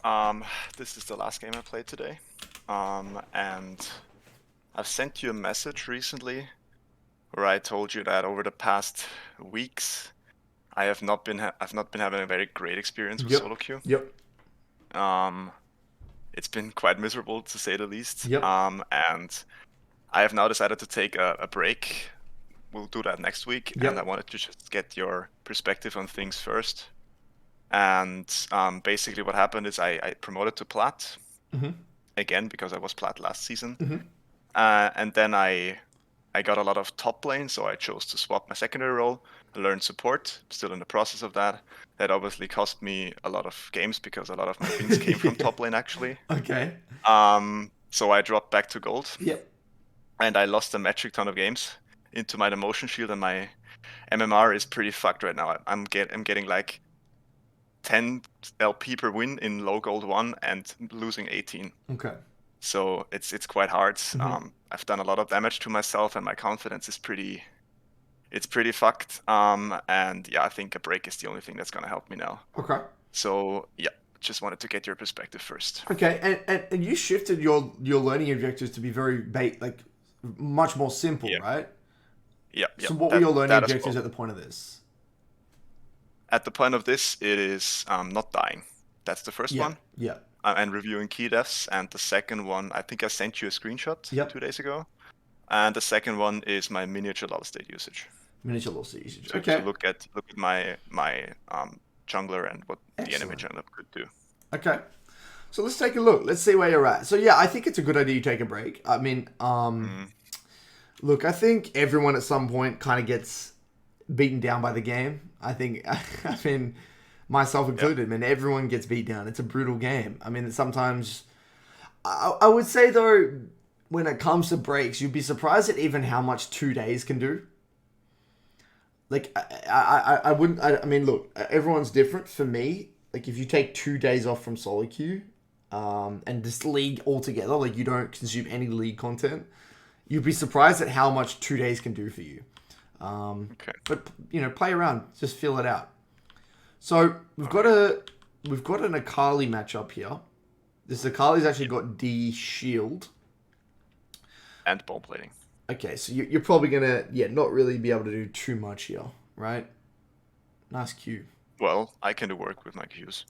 Um, this is the last game I played today. And I've sent you a message recently where I told you that over the past weeks I've not been having a very great experience with solo Yep. queue. Yep. Um, it's been quite miserable to say the least. Yep. And I have now decided to take a break. We'll do that next week, and I Yep. wanted to just get your perspective on things first. And basically, what happened is I promoted to plat Mm-hmm. again because I was plat last season. Mm-hmm. And then I got a lot of top lane, so I chose to swap my secondary role, learn support, still in the process of that. That obviously cost me a lot of games because a lot of my wins came from Yeah. top lane actually. Okay. So I dropped back to gold, Yep. and I lost a metric ton of games into my emotion shield, and my MMR is pretty fucked right now. I'm getting like 10 LP per win in low gold 1 and losing 18. Okay. So it's quite hard. Mm-hmm. I've done a lot of damage to myself, and my confidence is pretty fucked. And yeah, I think a break is the only thing that's gonna help me now. Okay. So yeah, just wanted to get your perspective first. Okay. And you shifted your learning objectives to be very much more simple, Yeah, right? yeah, yeah. So what were That your learning that as well. objectives at the point of this? At the point of this, it is not dying. That's the first Yeah. one. Yeah. And reviewing key deaths. And the second one, I think I sent you a screenshot Yep. 2 days ago. And the second one is my miniature level state usage. Miniature loss usage. To Okay. look at my jungler and what the enemy Excellent. jungler could do. Okay. So let's take a look. Let's see where you're at. So yeah, I think it's a good idea you take a break. I mean, Mm, look, I think everyone at some point kind of gets beaten down by the game. I think, I mean, myself yeah, included, man, everyone gets beat down. It's a brutal game. I mean, sometimes, I would say though, when it comes to breaks, you'd be surprised at even how much 2 days can do. Like, I wouldn't, I mean, look, everyone's different. For me, like, if you take 2 days off from solo queue, and this league altogether, like, you don't consume any league content, you'd be surprised at how much 2 days can do for you. okay, But play around, just feel it out. So okay. we've got an Akali matchup here. This Akali's actually Yeah. got D shield. And ball plating. Okay, so you're probably gonna not really be able to do too much here, right? Nice Q. Well, I can do work with my Qs.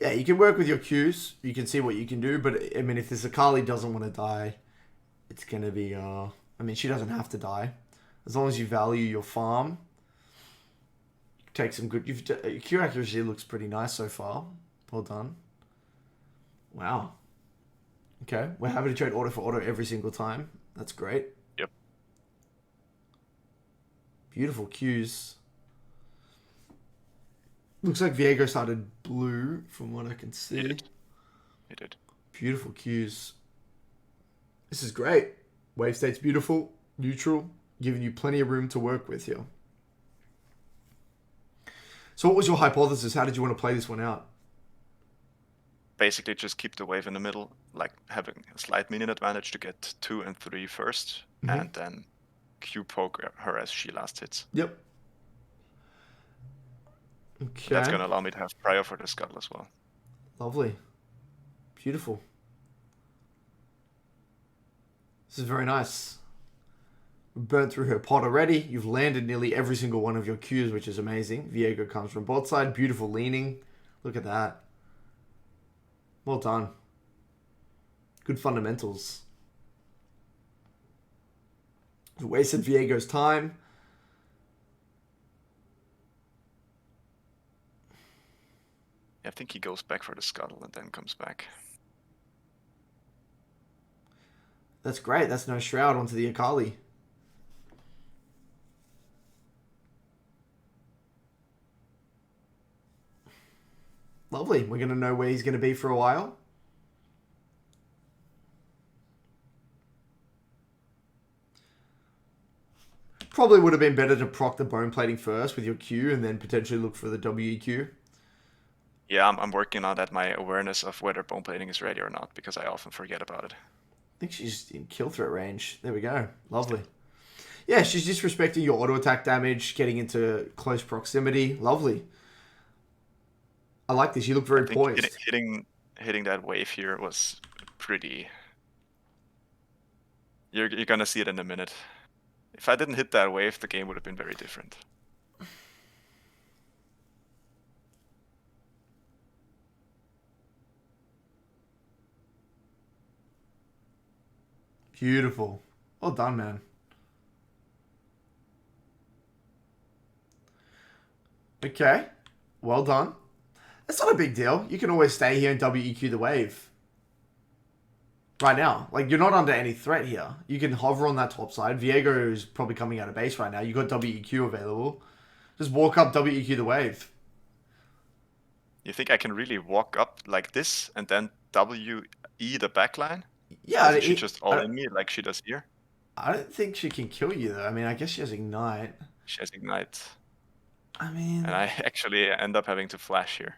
Yeah, you can work with your Qs. You can see what you can do, but I mean, if this Akali doesn't want to die, it's gonna be. I mean, she doesn't have to die, as long as you value your farm. Take some good. Your Q accuracy looks pretty nice so far. Well done. Wow. Okay, we're happy to trade auto for auto every single time. That's great. Yep, Beautiful Qs. Looks like Viego started blue from what I can he see. did. He did. Beautiful Qs. This is great. Wave state's beautiful, neutral, giving you plenty of room to work with here. So, what was your hypothesis? How did you want to play this one out? Basically, just keep the wave in the middle, like having a slight minion advantage to get 2 and 3 first, Mm-hmm. and then Q poke her as she last hits. Yep. And that's Okay. gonna allow me to have prior for the scuttle as well. Lovely. Beautiful. This is very nice. We've burnt through her pot already. You've landed nearly every single one of your Qs, which is amazing. Viego comes from bot side. Beautiful leaning. Look at that. Well done. Good fundamentals. Wasted Viego's time. I think he goes back for the scuttle and then comes back. That's great. That's no shroud onto the Akali. Lovely. We're going to know where he's going to be for a while. Probably would have been better to proc the bone plating first with your Q and then potentially look for the WEQ. Yeah, I'm working on that, my awareness of whether bone plating is ready or not, because I often forget about it. I think she's in kill threat range. There we go. Lovely. Yeah, she's disrespecting your auto attack damage, getting into close proximity. Lovely. I like this. You look I very think hitting, poised. hitting hitting that wave here was pretty... You're gonna see it in a minute. If I didn't hit that wave, the game would have been very different. Beautiful. Well done, man. Okay. Well done. It's not a big deal. You can always stay here and WEQ the wave. Right now. Like, you're not under any threat here. You can hover on that top side. Viego is probably coming out of base right now. You got WEQ available. Just walk up, WEQ the wave. You think I can really walk up like this and then WE the backline? Yeah, Doesn't she just all in me like she does here? I don't think she can kill you, though. I mean, I guess she has Ignite. She has Ignite. I mean... And I actually end up having to flash here.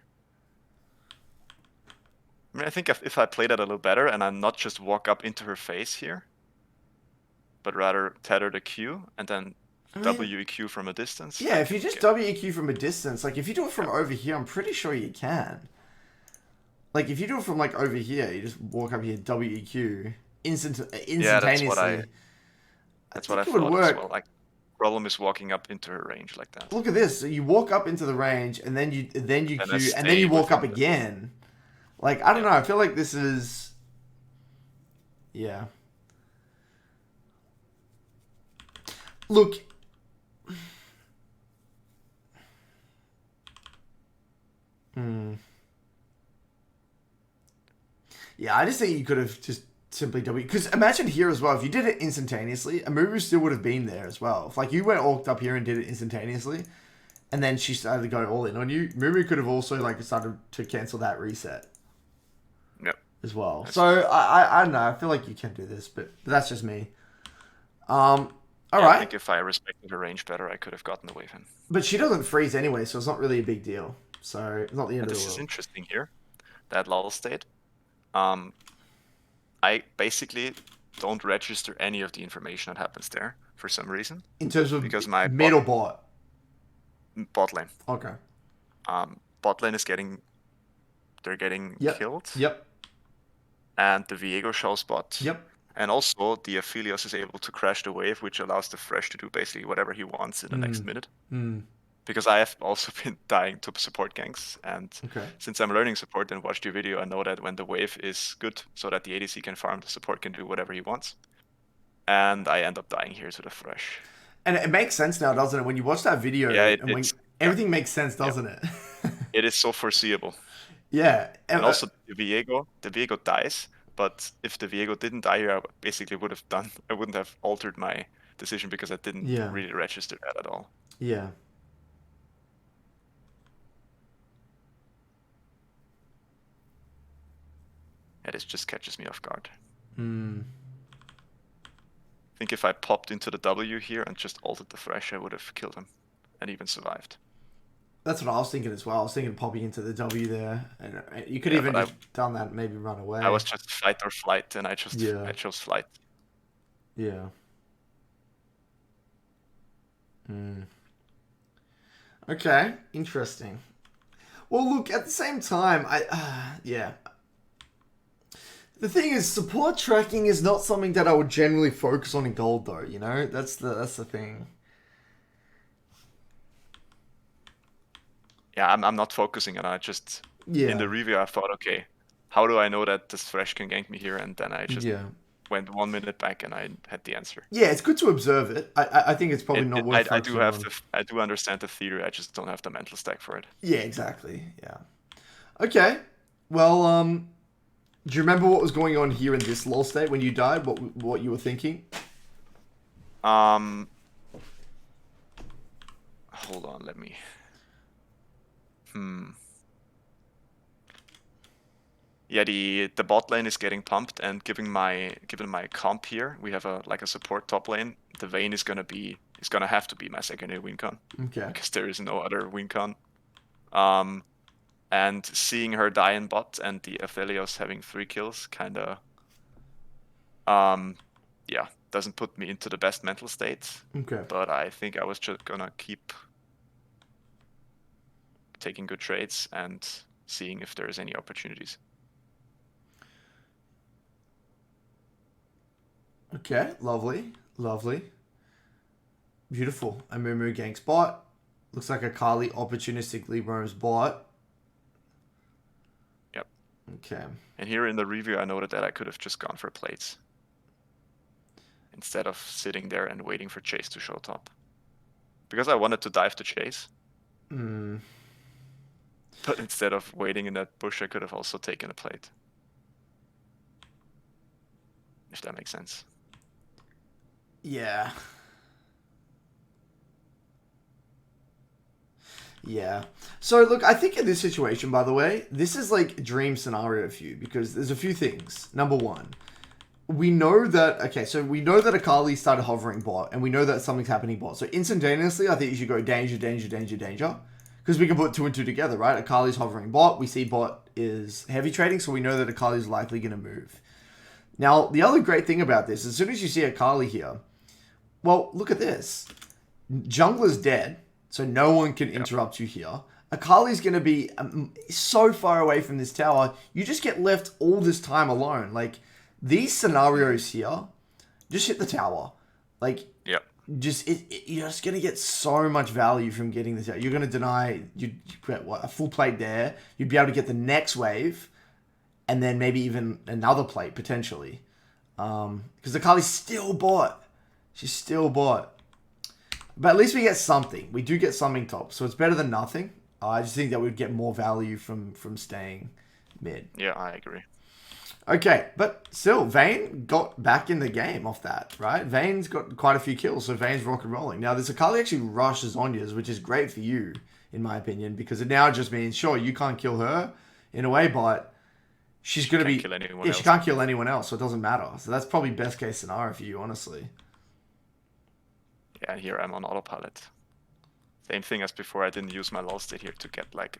I mean, I think if I play that a little better and I not just walk up into her face here, but rather tether the Q and then WEQ from a distance. Yeah, if you just WEQ from a distance, like if you do it from over here, I'm pretty sure you can. Like if you do it from like over here, you just walk up here, WEQ, instantaneously. Yeah, that's what I thought would work. as well. Like, problem is walking up into her range like that. Look at this. So you walk up into the range, and then you Q, and then you walk up again. Like I don't know. I feel like this is. Yeah. Look. Yeah, I just think you could have just simply because imagine here as well, if you did it instantaneously, Amumu still would have been there as well. If like you went orked up here and did it instantaneously, and then she started to go all in on you, Mumu could have also like started to cancel that reset. Yep. As well. So I don't know, I feel like you can do this, but that's just me. Alright. I think if I respected her range better, I could have gotten the wave in. But she doesn't freeze anyway, so it's not really a big deal. So it's not the end of the world. This is interesting here. That lull state. I basically don't register any of the information that happens there for some reason. In terms of because my mid or bot? Bot lane. Okay. Bot lane is getting killed. Yep. And the Viego shows bot. Yep. And also the Aphelios is able to crash the wave, which allows the Fresh to do basically whatever he wants in the next minute. Because I have also been dying to support ganks, and since I'm learning support and watched your video, I know that when the wave is good, so that the ADC can farm, the support can do whatever he wants. And I end up dying here to the Fresh. And it makes sense now, doesn't it? When you watch that video, everything makes sense, doesn't it? It is so foreseeable. Yeah. And also the Viego dies, but if the Viego didn't die here, I basically I wouldn't have altered my decision because I didn't really register that at all. Yeah. It just catches me off guard. I think if I popped into the W here and just ulted the Fresh, I would have killed him and even survived. That's what I was thinking as well. I was thinking popping into the W there. And you could even just done that and maybe run away. I was just fight or flight, and I chose flight. Yeah. Okay, interesting. Well, look, at the same time, yeah. The thing is, support tracking is not something that I would generally focus on in gold, though. You know, that's the thing. Yeah, I'm not focusing on it. I just in the review I thought, okay, how do I know that this Fresh can gank me here? And then I just went 1 minute back and I had the answer. Yeah, it's good to observe it. I think it's probably not worth. I do understand the theory. I just don't have the mental stack for it. Yeah, exactly. Yeah. Okay. Well, do you remember what was going on here in this lull state when you died? What you were thinking? Hold on, let me. Yeah, the bot lane is getting pumped, and given my comp here, we have a support top lane. The Vayne is gonna have to be my secondary win con. Okay. Because there is no other win con. And seeing her die in bot and the Aphelios having 3 kills kinda doesn't put me into the best mental state. Okay. But I think I was just gonna keep taking good trades and seeing if there's any opportunities. Okay, lovely, lovely, beautiful. A Moo ganks bot. Looks like Akali opportunistically roams bot. Yep. Okay. And here in the review, I noted that I could have just gone for plates instead of sitting there and waiting for Chase to show top. Because I wanted to dive to Chase. Hmm. But instead of waiting in that bush, I could have also taken a plate. If that makes sense. Yeah. Yeah. So look, I think in this situation, by the way, this is like a dream scenario for you because there's a few things. Number one, we know that we know that Akali started hovering bot, and we know that something's happening bot. So instantaneously, I think you should go danger, danger, danger, danger, because we can put two and two together, right? Akali's hovering bot. We see bot is heavy trading, so we know that Akali's likely going to move. Now, the other great thing about this, as soon as you see Akali here, well, look at this. Jungler's dead, so no one can interrupt you here. Akali's going to be so far away from this tower, you just get left all this time alone. Like, these scenarios here, just hit the tower. Like, Yeah. you're just going to get so much value from getting this out. You're going to deny, you get what, a full plate there. You'd be able to get the next wave, and then maybe even another plate, potentially. Because Akali's still bought. She's still bought. But at least we get something. We do get something top. So it's better than nothing. I just think that we'd get more value from staying mid. Yeah, I agree. Okay, but still, Vayne got back in the game off that, right? Vayne's got quite a few kills, so Vayne's rock and rolling. Now, this Akali actually rushes Zhonya's, which is great for you, in my opinion, because it now just means, sure, you can't kill her in a way, but she's going to be... Kill anyone yeah, else. she can't kill anyone else, so it doesn't matter. So that's probably best case scenario for you, honestly. Yeah, and here I'm on autopilot. Same thing as before, I didn't use my lull state here to get like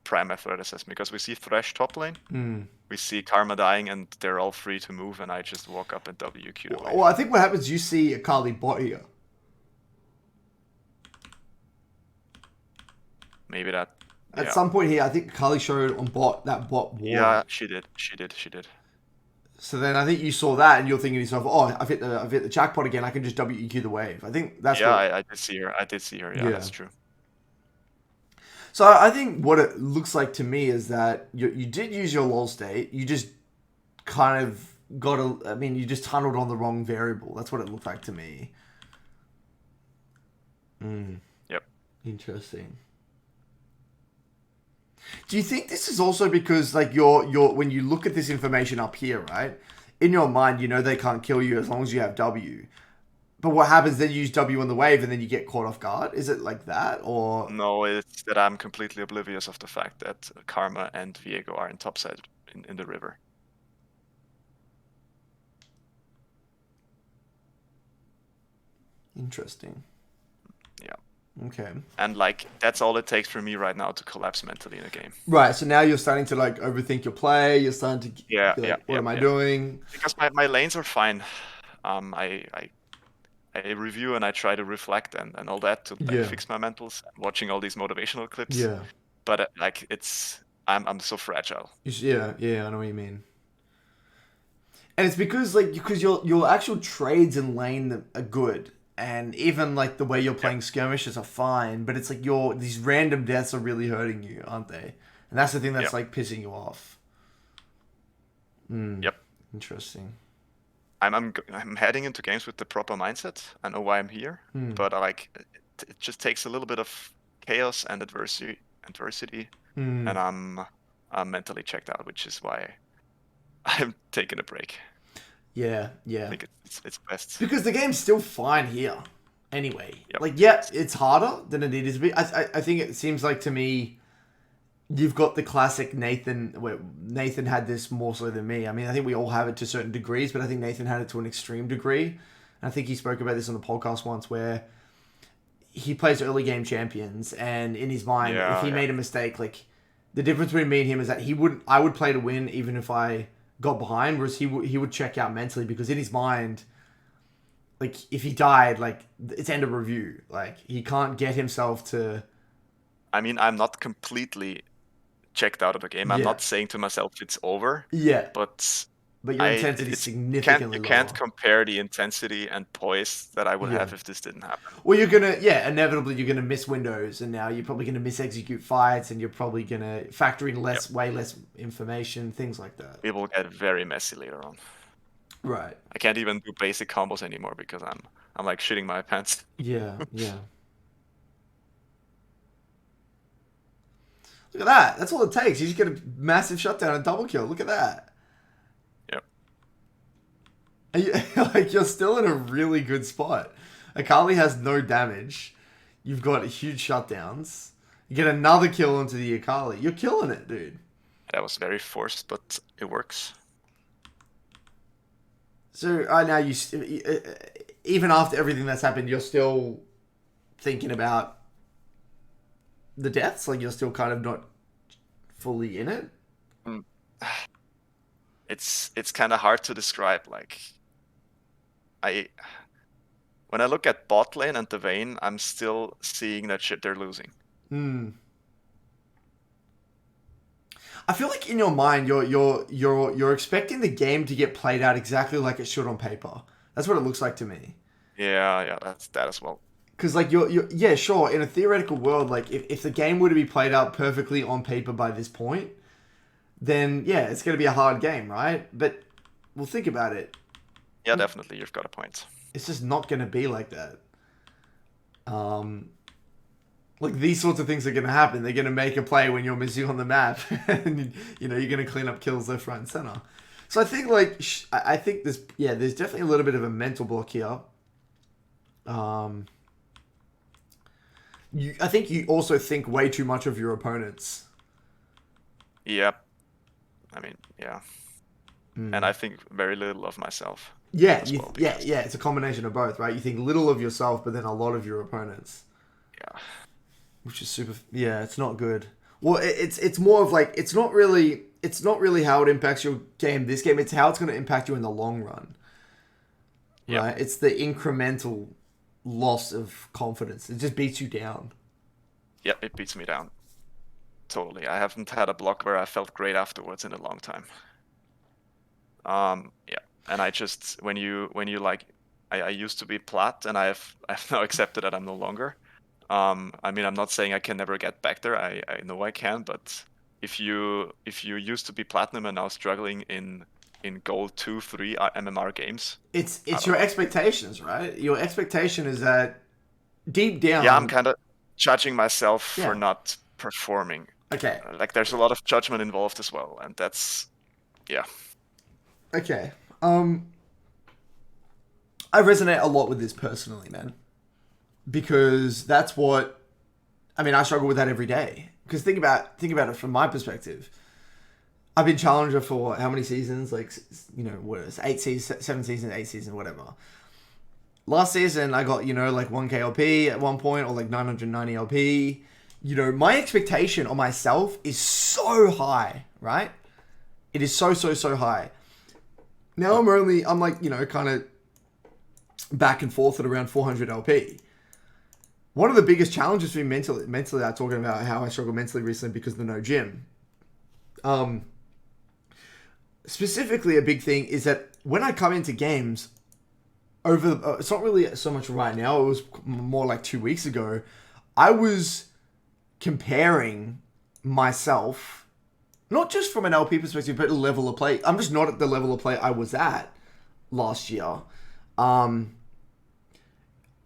prime my threat assessment, because we see Thresh top lane, we see Karma dying, and they're all free to move, and I just walk up and WQ the wave. Well, I think what happens, you see Akali bot here. Maybe that... At some point here, I think Akali showed on bot, that bot ward. Yeah, she did. So then I think you saw that, and you're thinking to yourself, "Oh, I've hit the jackpot again. I can just WEQ the wave." I think that's yeah, what... I did see her. Yeah, that's true. So I think what it looks like to me is that you did use your lull state. You just kind of got a... I mean, you just tunneled on the wrong variable. That's what it looked like to me. Yep. Interesting. Do you think this is also because, like, you're when you look at this information up here, right? In your mind, you know they can't kill you as long as you have W. But what happens then? You use W on the wave, and then you get caught off guard. Is it like that, or No, it's that I'm completely oblivious of the fact that Karma and Viego are in topside in the river. Interesting. Yeah. Okay. And like that's all it takes for me right now to collapse mentally in a game. Right. So now you're starting to like overthink your play. You're starting to what am I doing? Because my lanes are fine. I review and I try to reflect and all that to like, fix my mentals. Watching all these motivational clips. Yeah. But like I'm so fragile. Yeah. I know what you mean. And it's because your actual trades in lane are good. And even like the way you're playing skirmishes are fine, but it's like these random deaths are really hurting you, aren't they? And that's the thing that's like pissing you off. Yep. Interesting. I'm heading into games with the proper mindset. I know why I'm here, but like it just takes a little bit of chaos and adversity, and I'm mentally checked out, which is why I'm taking a break. Yeah. I think it's best. Because the game's still fine here. Anyway. Yep. Like, yeah, it's harder than it needed to be. I think it seems like to me, you've got the classic Nathan, where Nathan had this more so than me. I mean, I think we all have it to certain degrees, but I think Nathan had it to an extreme degree. And I think he spoke about this on the podcast once, where he plays early game champions, and in his mind, if he made a mistake, like, the difference between me and him is that I would play to win even if I got behind, whereas he would check out mentally, because in his mind, like, if he died, like, it's end of review. Like, he can't get himself to... I mean, I'm not completely checked out of the game. I'm not saying to myself it's over. Yeah. But but your I intensity is it's significantly you can't lower. compare the intensity and poise that I would Yeah. have if this didn't happen. Well, you're gonna, yeah, inevitably you're gonna miss windows, and now you're probably gonna miss execute fights, and you're probably gonna factor in Yep. way less information, things like that. It will get very messy later on. Right. I can't even do basic combos anymore because I'm like shitting my pants. Yeah. Yeah. Look at that. That's all it takes. You just get a massive shutdown and double kill. Look at that. Yep. And like you're still in a really good spot. Akali has no damage. You've got huge shutdowns. You get another kill into the Akali. You're killing it, dude. That was very forced, but it works. So now even after everything that's happened, you're still thinking about the deaths. Like you're still kind of not fully in it. Mm. It's kind of hard to describe. Like I when I look at bot lane and the Vayne, I'm still seeing that shit they're losing. Hmm. I feel like in your mind, you're expecting the game to get played out exactly like it should on paper. That's what it looks like to me. Yeah, that's that as well. Because like you're yeah, sure, in a theoretical world, like if the game were to be played out perfectly on paper by this point, then yeah, it's going to be a hard game, right? But well, think about it. Yeah, definitely, you've got a point. It's just not going to be like that. Um, like these sorts of things are going to happen. They're going to make a play when you're missing on the map, and you know you're going to clean up kills left, right, and center. So I think like I think there's definitely a little bit of a mental block here. I think you also think way too much of your opponents. Yep. I mean, yeah. And I think very little of myself Yeah, as well. yeah. It's a combination of both, right? You think little of yourself, but then a lot of your opponents, Yeah. which is super. Yeah, it's not good. Well, it's more of like it's not really how it impacts your game. This game, it's how it's going to impact you in the long run, Yep. right? It's the incremental loss of confidence. It just beats you down. Yep, it beats me down. Totally. I haven't had a block where I felt great afterwards in a long time. Yeah. And I just when you like I used to be plat and I've now accepted that I'm no longer. I mean I'm not saying I can never get back there. I know I can, but if you used to be platinum and now struggling in gold 2, 3 MMR games. It's I don't your know. expectations, right? Your expectation is that deep Yeah, I'm down. kind of judging myself for Yeah. not performing. Okay. Like there's a lot of judgment involved as well, and that's yeah. Okay. I resonate a lot with this personally, man. Because that's what I mean, I struggle with that every day. Because think about it from my perspective. I've been challenger for how many seasons? Like, you know, what is it, 8 seasons, 7 seasons, 8 seasons, whatever. Last season, I got, you know, like 1k LP at one point, or like 990 LP. You know, my expectation on myself is so high, right? It is so high. Now I'm like, you know, kind of back and forth at around 400 LP. One of the biggest challenges for me mentally, I'm talking about how I struggled mentally recently because of the no gym. Specifically, a big thing is that when I come into games, it's not really so much right now. It was more like 2 weeks ago. I was comparing myself, not just from an LP perspective, but a level of play. I'm just not at the level of play I was at last year. I'm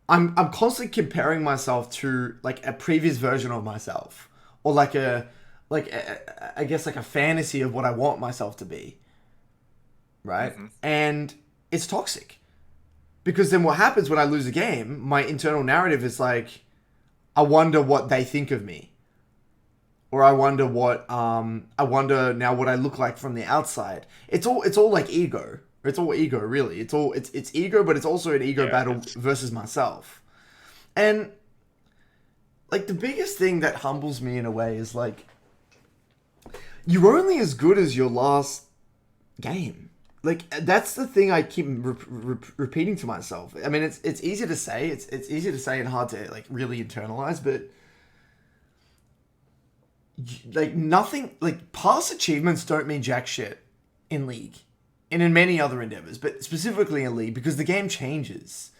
constantly comparing myself to like a previous version of myself, or like I guess like a fantasy of what I want myself to be, right? Mm-hmm. And it's toxic because then what happens when I lose a game? My internal narrative is like, I wonder what they think of me, or I wonder now what I look like from the outside. It's all like ego. It's all ego, really. It's ego, but it's also an ego battle versus myself. And like the biggest thing that humbles me in a way is like you're only as good as your last game. Like that's the thing I keep repeating to myself. I mean, it's easy to say. It's easy to say and hard to like really internalize, but like nothing like past achievements don't mean jack shit in League. and in many other endeavors, but specifically in League because the game changes.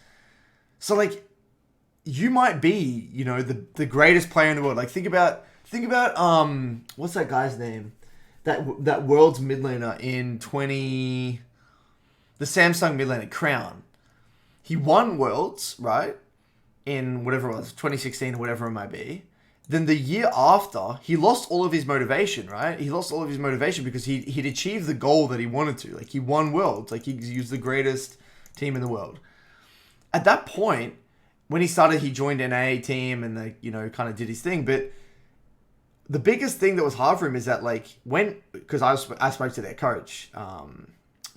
So like you might be, the greatest player in the world. Like think about what's that guy's name? That world's mid laner in 20 the Samsung mid laner Crown. He won worlds, right? In whatever it was, 2016 or whatever it might be. Then the year after, he lost all of his motivation, right? He lost all of his motivation because he'd achieved the goal that he wanted to. Like, he won worlds. Like, he was the greatest team in the world. At that point, when he started, he joined an AA team and, like, kind of did his thing. But the biggest thing that was hard for him is that, like, because I spoke to their coach,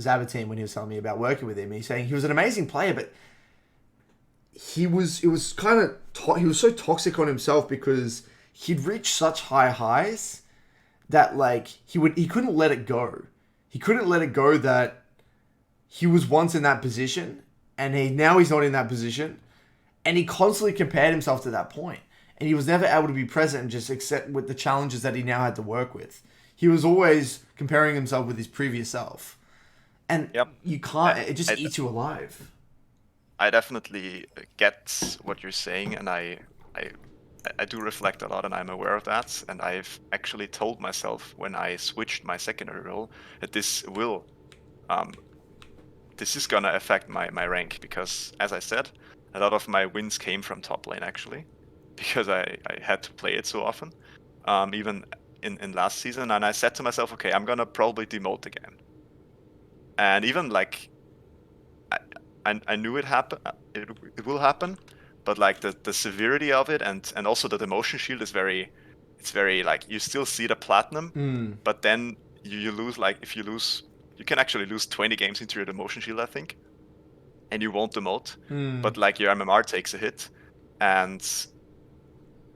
Zabateam, when he was telling me about working with him. He's saying he was an amazing player, but he was so toxic on himself because he'd reached such high highs that like he couldn't let it go. He couldn't let it go that he was once in that position and now he's not in that position, and he constantly compared himself to that point, and he was never able to be present and just accept with the challenges that he now had to work with. He was always comparing himself with his previous self, and Yep. you can't. It just I, eats you alive. I definitely get what you're saying, and I do reflect a lot, and I'm aware of that. And I've actually told myself when I switched my secondary role that um, this is gonna affect my rank, because, as I said, a lot of my wins came from top lane actually, because I had to play it so often, even in last season. And I said to myself, okay, I'm gonna probably demote again, and even like I knew it will happen, but like the severity of it, and also the demotion shield is it's very like, you still see the platinum, Mm, but then you lose, like, if you lose, you can actually lose 20 games into your demotion shield, I think, and you won't demote, mm, but like your MMR takes a hit. And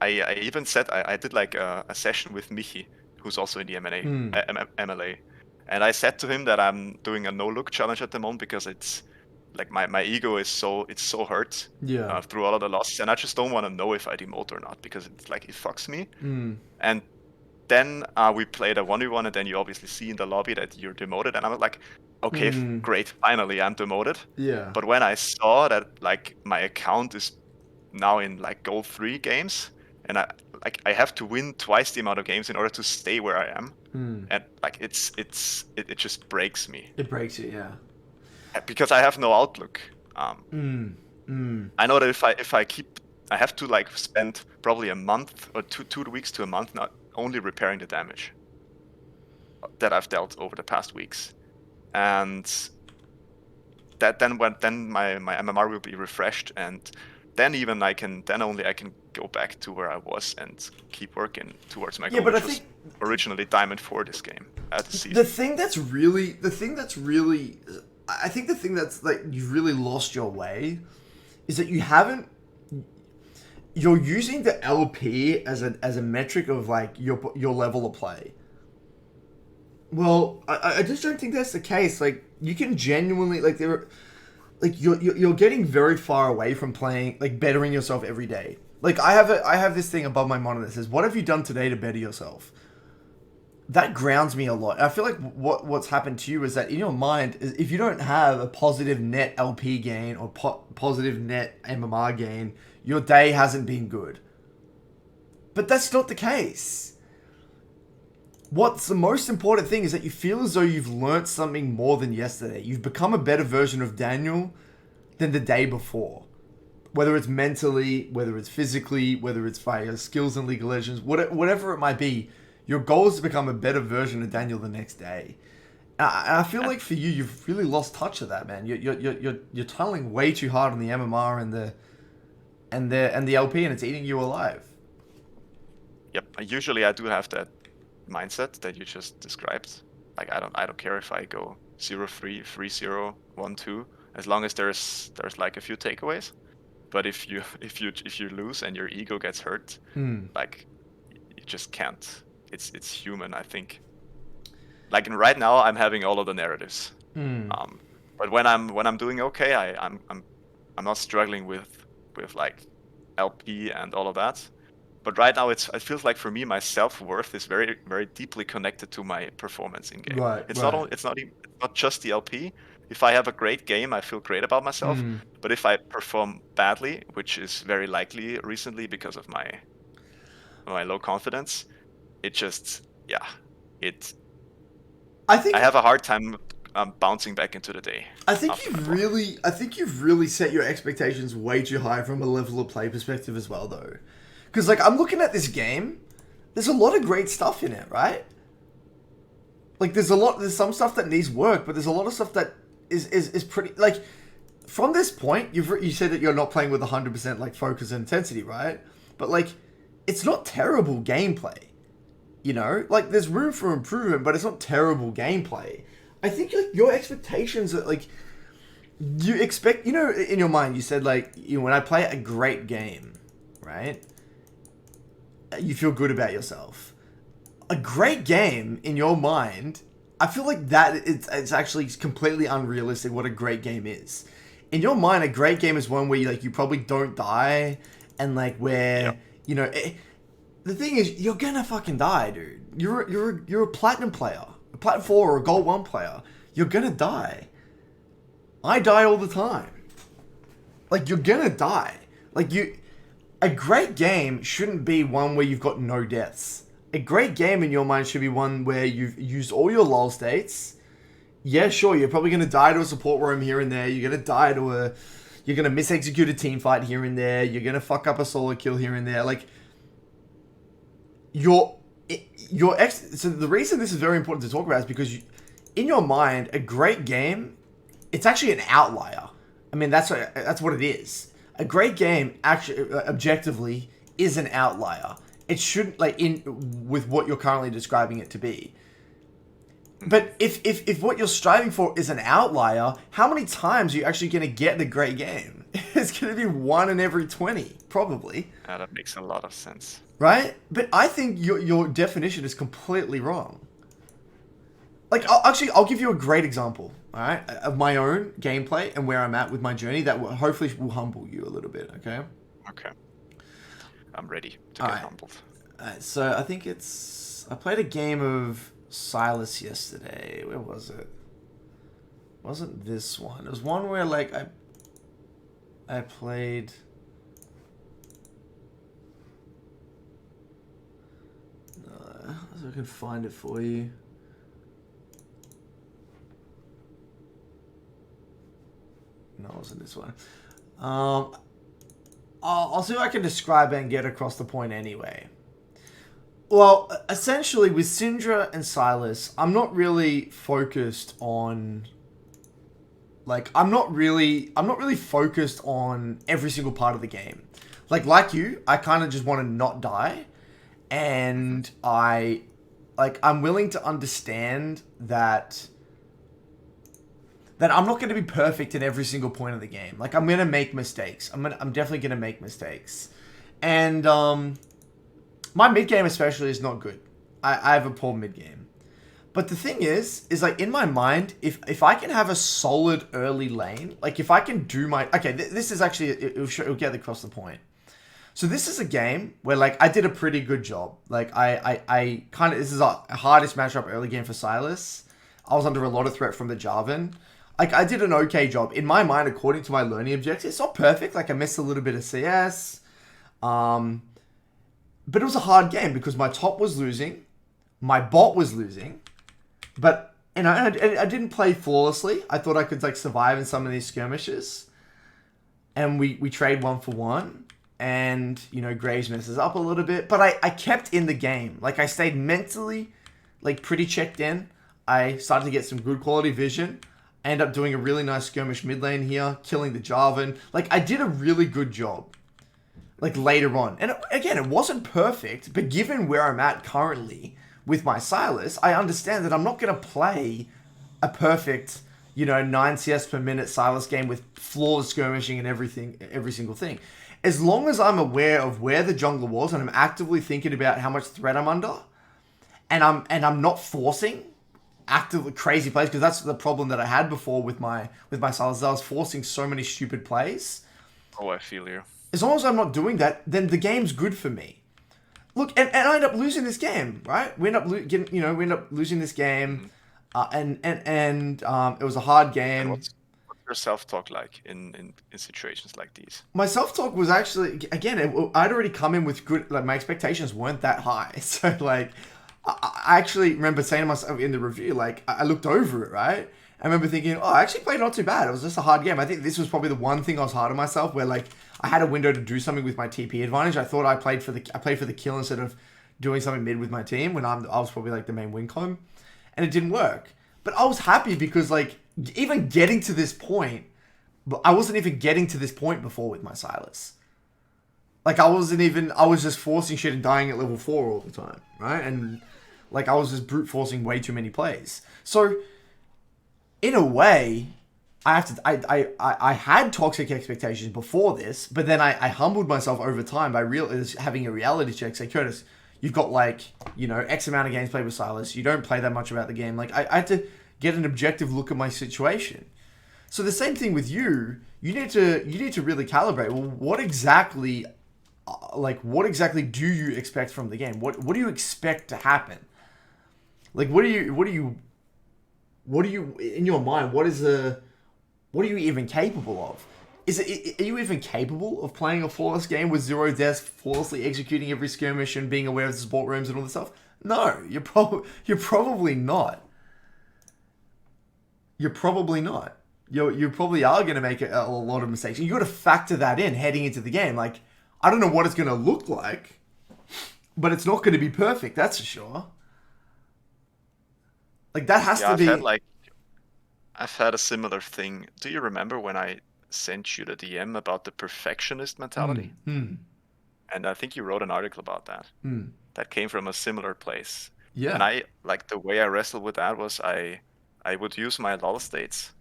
I even said, I did like a session with Michi, who's also in the mm. MLA, and I said to him that I'm doing a no look challenge at the moment because it's like my ego is it's so hurt Yeah. through all of the losses, and I just don't want to know if I demote or not, because it's like, it fucks me. Mm, And then we played a 1v1, and then you obviously see in the lobby that you're demoted, and I'm like, okay, mm. great, finally I'm demoted. Yeah. But when I saw that like my account is now in like gold 3 games, and I have to win twice the amount of games in order to stay where I am, Mm. and like it just breaks me, It breaks you, yeah. because I have no outlook. Mm. Mm. I know that if I keep, I have to like spend probably a month or 2 weeks to a month not only repairing the damage that I've dealt over the past weeks, and that then my MMR will be refreshed, and then only I can go back to where I was and keep working towards my Yeah, goal, but I which was think originally Diamond 4 this game at the the season. thing that's really, I think the thing that's like you've really lost your way is that you're using the LP as a metric of like your level of play. Well, I just don't think that's the case. Like you can genuinely like you're getting very far away from playing, like bettering yourself every day. Like I have this thing above my monitor that says, "What have you done today to better yourself?" That grounds me a lot. I feel like what's happened to you is that in your mind, if you don't have a positive net LP gain or positive net MMR gain, your day hasn't been good. But that's not the case. What's the most important thing is that you feel as though you've learnt something more than yesterday. You've become a better version of Daniel than the day before. Whether it's mentally, whether it's physically, whether it's via skills in League of Legends, whatever it might be, your goal is to become a better version of Daniel the next day. And I feel And like for you, you've really lost touch of that, man. You're tunneling way too hard on the MMR and the LP, and it's eating you alive. yep, usually I do have that mindset that you just described. Like, I don't care if I go 0-3, 3-0, 1-2, as long as there's like a few takeaways. But if you if you lose and your ego gets hurt, Hmm. like, you just can't. It's human, I think. Like, right now I'm having all of the narratives. Hmm. But when I'm doing okay, I'm not struggling with like LP and all of that. But right now, it feels like for me, my self-worth is very, very deeply connected to my performance in game. Right, It's not right. only, it's not just the LP. If I have a great game, I feel great about myself. Mm. But if I perform badly, which is very likely recently because of my low confidence, it just, yeah, it. I I think have a hard time bouncing back into the day I think after my you've block. really I think you've really set your expectations way too high from a level of play perspective as well though. Cuz like I'm looking at this game, there's a lot of great stuff in it, right? Like there's some stuff that needs work, but there's a lot of stuff that is pretty like from this point, you said that you're not playing with 100% like focus and intensity, right? But like it's not terrible gameplay. You know, like there's room for improvement, but it's not terrible gameplay. I think like your expectations are like you expect. You know, in your mind, you said like when I play a great game, right? You feel good about yourself. A great game in your mind, I feel like that it's actually completely unrealistic what a great game is. In your mind, a great game is one where you probably don't die, and like Yeah. where you know. The thing is, you're gonna fucking die, dude. You're a platinum player, a platinum 4 or a gold 1 player. You're gonna die. I die all the time. Like you're gonna die. Like you, a great game shouldn't be one where you've got no deaths. A great game in your mind should be one where you've used all your lull states. Yeah, sure, you're probably gonna die to a support roam here and there. You're gonna die to a, you're gonna misexecute a team fight here and there. You're gonna fuck up a solo kill here and there. Like your so the reason this is very important to talk about is because in your mind a great game, it's actually an outlier. I mean that's what it is. A great game actually objectively is an outlier. It shouldn't like in with what you're currently describing it to be. But if what you're striving for is an outlier, how many times are you actually going to get a great game? It's going to be 1 in every 20 probably. That makes a lot of sense. Right? But I think your definition is completely wrong. Like, Yeah. I'll give you a great example, all right, of my own gameplay and where I'm at with my journey that hopefully will humble you a little bit, okay? Okay. I'm ready to All get right. humbled. So I think I played a game of Silas yesterday. Where was it? Wasn't this one? It was one where, like, I played... So I can find it for you. No, it wasn't this one. I'll see if I can describe it and get across the point anyway. Well, essentially with Syndra and Silas, I'm not really focused on I'm not really focused on every single part of the game. Like you, I kind of just want to not die, and I'm willing to understand that I'm not going to be perfect in every single point of the game. Like I'm going to make mistakes. I'm definitely going to make mistakes. And my mid game especially is not good. I have a poor mid game. But the thing is like in my mind, if I can have a solid early lane, like if I can do my this is actually it'll get across the point. So this is a game where like I did a pretty good job. Like I kind of this is a hardest matchup early game for Silas. I was under a lot of threat from the Jarvan. Like I did an okay job in my mind according to my learning objectives. It's not perfect. Like I missed a little bit of CS. But it was a hard game because my top was losing, my bot was losing, but I didn't play flawlessly. I thought I could like survive in some of these skirmishes, and we trade 1-for-1, and Graves messes up a little bit, but I kept in the game. Like I stayed mentally like pretty checked in. I started to get some good quality vision. I ended up doing a really nice skirmish mid lane here, killing the Jarvan. Like I did a really good job. Like later on. And again, it wasn't perfect, but given where I'm at currently with my Silas, I understand that I'm not going to play a perfect, 9 CS per minute Silas game with flawless skirmishing and everything, every single thing. As long as I'm aware of where the jungler was and I'm actively thinking about how much threat I'm under, and I'm not forcing actively crazy plays, because that's the problem that I had before with my Silas. I was forcing so many stupid plays. Oh, I feel you. As long as I'm not doing that, then the game's good for me. Look, and I end up losing this game, right? We end up we end up losing this game, Mhm. and it was a hard And game. what's your self-talk like in situations like these? My self talk was actually again, I'd already come in with good, like my expectations weren't that high, so like I actually remember saying to myself in the review, like I looked over it, right? I remember thinking, oh, I actually played not too bad. It was just a hard game. I think this was probably the one thing I was hard on myself, where like I had a window to do something with my TP advantage. I thought I played for the kill instead of doing something mid with my team when I was probably like the main win con, and it didn't work. But I was happy because like even getting to this point, but I wasn't even getting to this point before with my Silas. Like I was just forcing shit and dying at level 4 all the time, right? And like I was just brute forcing way too many plays. So in a way, I had toxic expectations before this, but then I humbled myself over time by having a reality check. Say, Curtis, you've got like, X amount of games played with Silas. You don't play that much about the game. Like I had to get an objective look at my situation. So the same thing with you. You need to really calibrate. Well, what exactly do you expect from the game? What do you expect to happen? Like what do you in your mind? What are you even capable of? Are you even capable of playing a flawless game with zero deaths, flawlessly executing every skirmish and being aware of the support rooms and all this stuff? No, you're probably not. You're probably not. You probably are going to make a lot of mistakes. You got to factor that in heading into the game. Like, I don't know what it's going to look like, but it's not going to be perfect. That's for sure. Like that has Yeah, to be. I've had a similar thing. Do you remember when I sent you the DM about the perfectionist mentality? And I think you wrote an article about that. That came from a similar place. And Yeah. I like the way I wrestled with that was I would use my lull states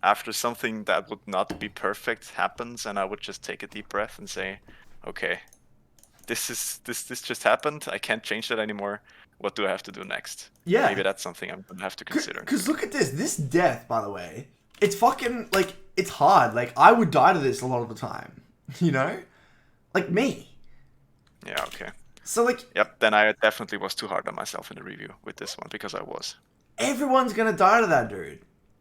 after something that would not be perfect happens, and I would just take a deep breath and say, okay, this just happened. I can't change that anymore. What do I have to do next? Yeah. Maybe that's something I'm gonna have to consider. Because look at this. This death, by the way, it's fucking like it's hard. Like I would die to this a lot of the time. You know, like me. Yeah, okay. So like Yep, then I definitely was too hard on myself in the review with this one because I was. everyone's gonna die to that, dude.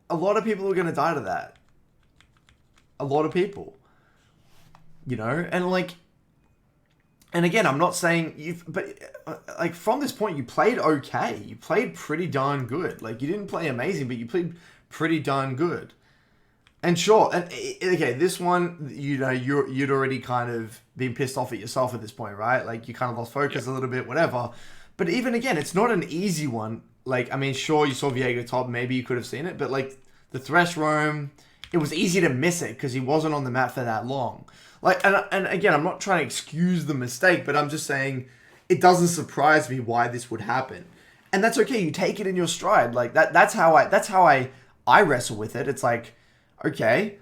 A lot of people are gonna die to that. A lot of people. And like, and again, I'm not saying but like from this point, you played okay. You played pretty darn good. Like you didn't play amazing, but you played pretty darn good. And sure, and okay, this one, you'd already kind of been pissed off at yourself at this point, right? Like you kind of lost focus Yep. a little bit, whatever. But even again, it's not an easy one. Like, I mean, sure, you saw Viego top, maybe you could have seen it, but like the Thresh roam, it was easy to miss it because he wasn't on the map for that long. Like, and again, I'm not trying to excuse the mistake, but I'm just saying it doesn't surprise me why this would happen, and that's okay. You take it in your stride. Like that. That's how I wrestle with it. It's like, okay,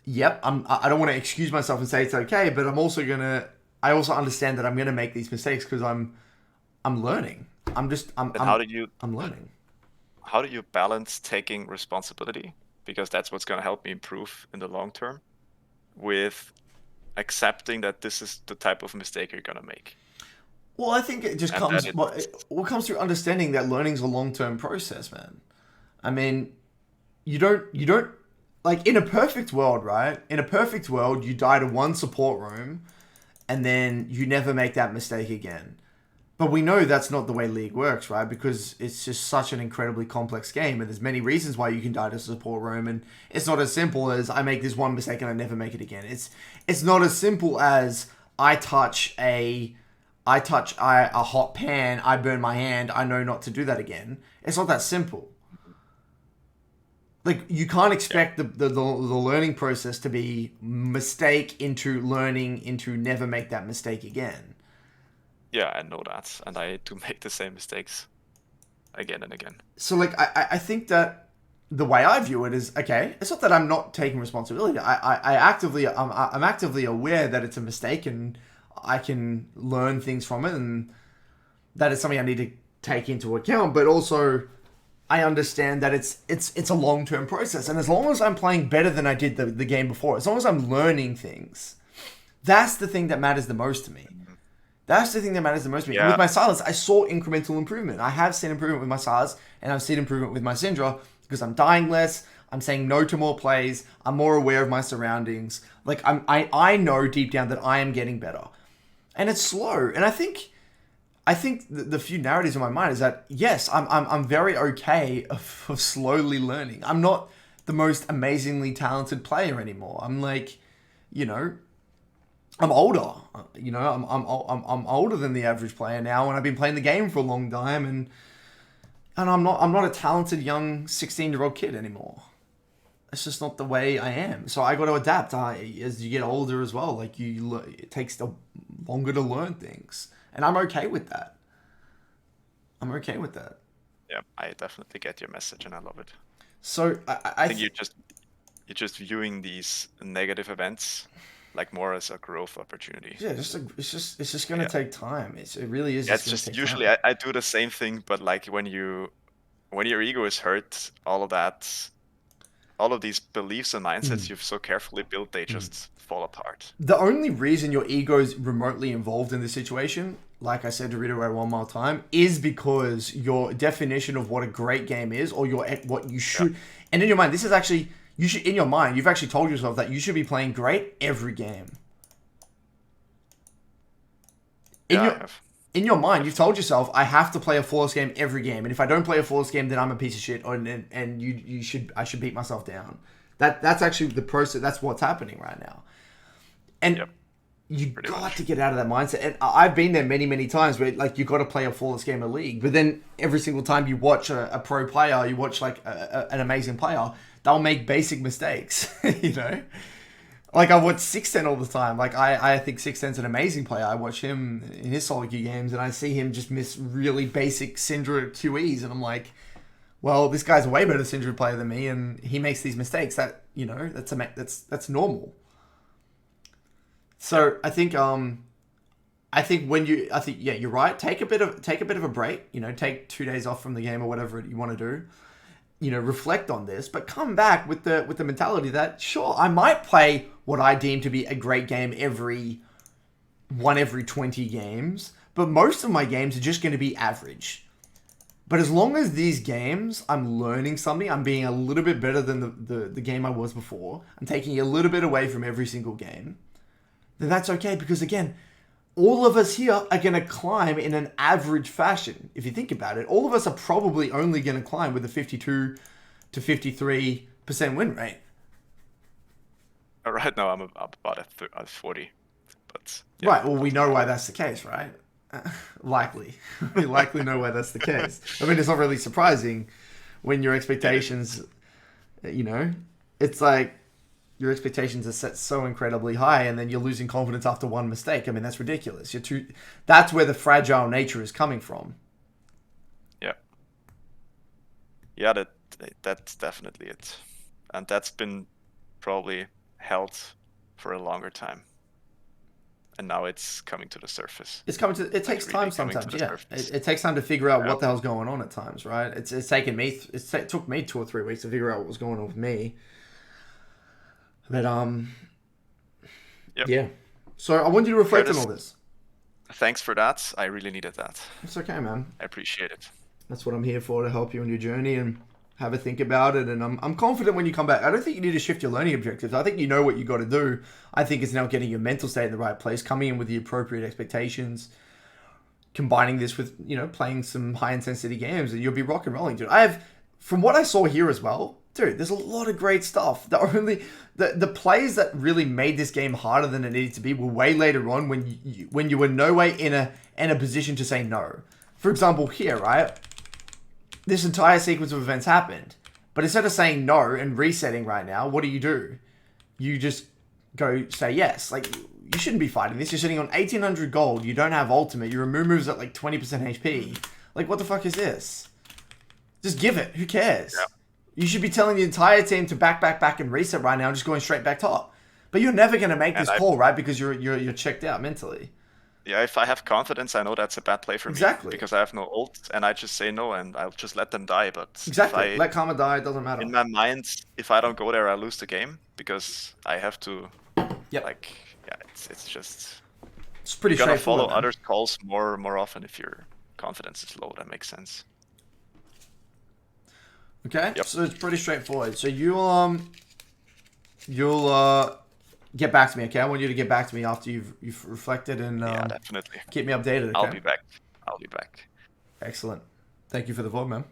yep. I don't want to excuse myself and say it's okay, but I also understand that I'm gonna make these mistakes because I'm learning. I'm just And I'm learning. how do you balance taking responsibility? Because that's what's gonna help me improve in the long term with accepting that this is the type of mistake you're gonna make. Well, I think it just And that comes what comes through understanding that learning's a long term process, man. I mean, you don't like in a perfect world, right? In a perfect world, you die to one support room, and then you never make that mistake again. But we know that's not the way League works, right? Because it's just such an incredibly complex game, and there's many reasons why you can die to support room, and it's not as simple as I make this one mistake and I never make it again. It's not as simple as I touch a hot pan, I burn my hand, I know not to do that again. It's not that simple. Like you can't Yeah, expect the learning process to be mistake into learning into never make that mistake again. yeah, I know that, and I do make the same mistakes again and again. So like I think that the way I view it is okay. It's not that I'm not taking responsibility. I'm actively aware that it's a mistake and I can learn things from it, and that is something I need to take into account. But also, I understand that it's a long term process, and as long as I'm playing better than I did the game before, as long as I'm learning things, that's the thing that matters the most to me. That's the thing that matters the most to me. And with Yeah, my Silas, I saw incremental improvement. I have seen improvement with my Silas, and I've seen improvement with my Syndra because I'm dying less. I'm saying no to more plays. I'm more aware of my surroundings. Like I know deep down that I am getting better, and it's slow. And I think the few narratives in my mind is that yes, I'm very okay of slowly learning. I'm not the most amazingly talented player anymore. I'm like, you know, I'm older. You know, I'm older than the average player now, and I've been playing the game for a long time, and I'm not a talented young 16-year-old kid anymore. It's just not the way I am. So I got to adapt. As you get older as well, like it takes longer to learn things, and I'm okay with that. I'm okay with that. yeah, I definitely get your message, and I love it. So I think you're just viewing these negative events like more as a growth opportunity. yeah, it's just gonna Yeah, take time. It really is yeah. just It's gonna just take usually time. I do the same thing, but like when your ego is hurt, all of that, all of these beliefs and mindsets you've so carefully built, they just fall apart. The only reason your ego is remotely involved in this situation, like I said to reiterate one more time, is because your definition of what a great game is, or what you Yeah, should, and in your mind, this is actually you should in your mind, you've actually told yourself that you should be playing great every game. In yeah, I your have. in your mind, you've I've told yourself, I have to play a flawless game every game, and if I don't play a flawless game, then I'm a piece of shit, and I should beat myself down. That's actually the process. That's what's happening right now, and yep, you pretty got to much. get out of that mindset. And I've been there many, many times where like you got to play a flawless game of League, but then every single time you watch a pro player, you watch like an amazing player, they'll make basic mistakes, you know. Like I watch 610 all the time. Like I think 610's an amazing player. I watch him in his solo queue games, and I see him just miss really basic Syndra QEs, and I'm like, well, this guy's a way better Syndra player than me, and he makes these mistakes. That that's normal. Yep. So I think yeah, you're right. Take a bit of a break. You know, take 2 days off from the game or whatever you want to do. You know, reflect on this, but come back with the mentality that sure, I might play what I deem to be a great game every 20 games, but most of my games are just going to be average. But as long as these games, I'm learning something, I'm being a little bit better than the game I was before, I'm taking a little bit away from every single game, then that's okay because again, all of us here are going to climb in an average fashion. If you think about it, all of us are probably only going to climb with a 52 to 53% win rate. Right now I'm about at 40, but yeah, Right. Well, we doesn't know why matter. that's the case, right? Likely. We likely know why that's the case. I mean, it's not really surprising when your It is. expectations, you know, it's like your expectations are set so incredibly high and then you're losing confidence after one mistake. I mean, that's ridiculous. That's where the fragile nature is coming from. Yeah, yeah. That's definitely it, and that's been probably held for a longer time, and now it's coming to the surface. It Like takes time really coming to sometimes. the Yeah. surface. It takes time to figure out Yeah. what the hell's going on at times, right? It's taken me, it took me 2 or 3 weeks to figure out what was going on with me. But, Yep. yeah. So I want you to reflect on Curtis, all this. thanks for that. I really needed that. It's okay, man. I appreciate it. That's what I'm here for, to help you on your journey and have a think about it. And I'm confident when you come back. I don't think you need to shift your learning objectives. I think you know what you got to do. I think it's now getting your mental state in the right place, coming in with the appropriate expectations, combining this with, you know, playing some high intensity games, and you'll be rock and rolling, dude. From what I saw here as well, dude, there's a lot of great stuff. The plays that really made this game harder than it needed to be were way later on when you were no way in a position to say no. For example, here, right? This entire sequence of events happened. But instead of saying no and resetting right now, what do? You just go say yes. Like, you shouldn't be fighting this. You're sitting on 1800 gold. You don't have ultimate. Your remove moves at like 20% HP. Like, what the fuck is this? Just give it. Who Yeah. cares? You should be telling the entire team to back, and reset right now, just going straight back top. But you're never going to make And this I, call, right? Because you're checked out mentally. yeah, if I have confidence, I know that's a bad play for me Exactly. because I have no ult, and I just say no, and I'll just let them die. But if Exactly. I, Let karma die. It doesn't matter. in my mind, if I don't go there, I lose the game because I have to, Yep. like, yeah, it's just, It's pretty You're gonna follow straightforward, man. others' calls more often if your confidence is low. That makes sense. Okay, Yep. so it's pretty straightforward. So you'll get back to me. Okay, I want you to get back to me after you've reflected and Yeah, definitely. keep me updated. I'll Okay. be back. I'll be back. Excellent. Thank you for the vote, man.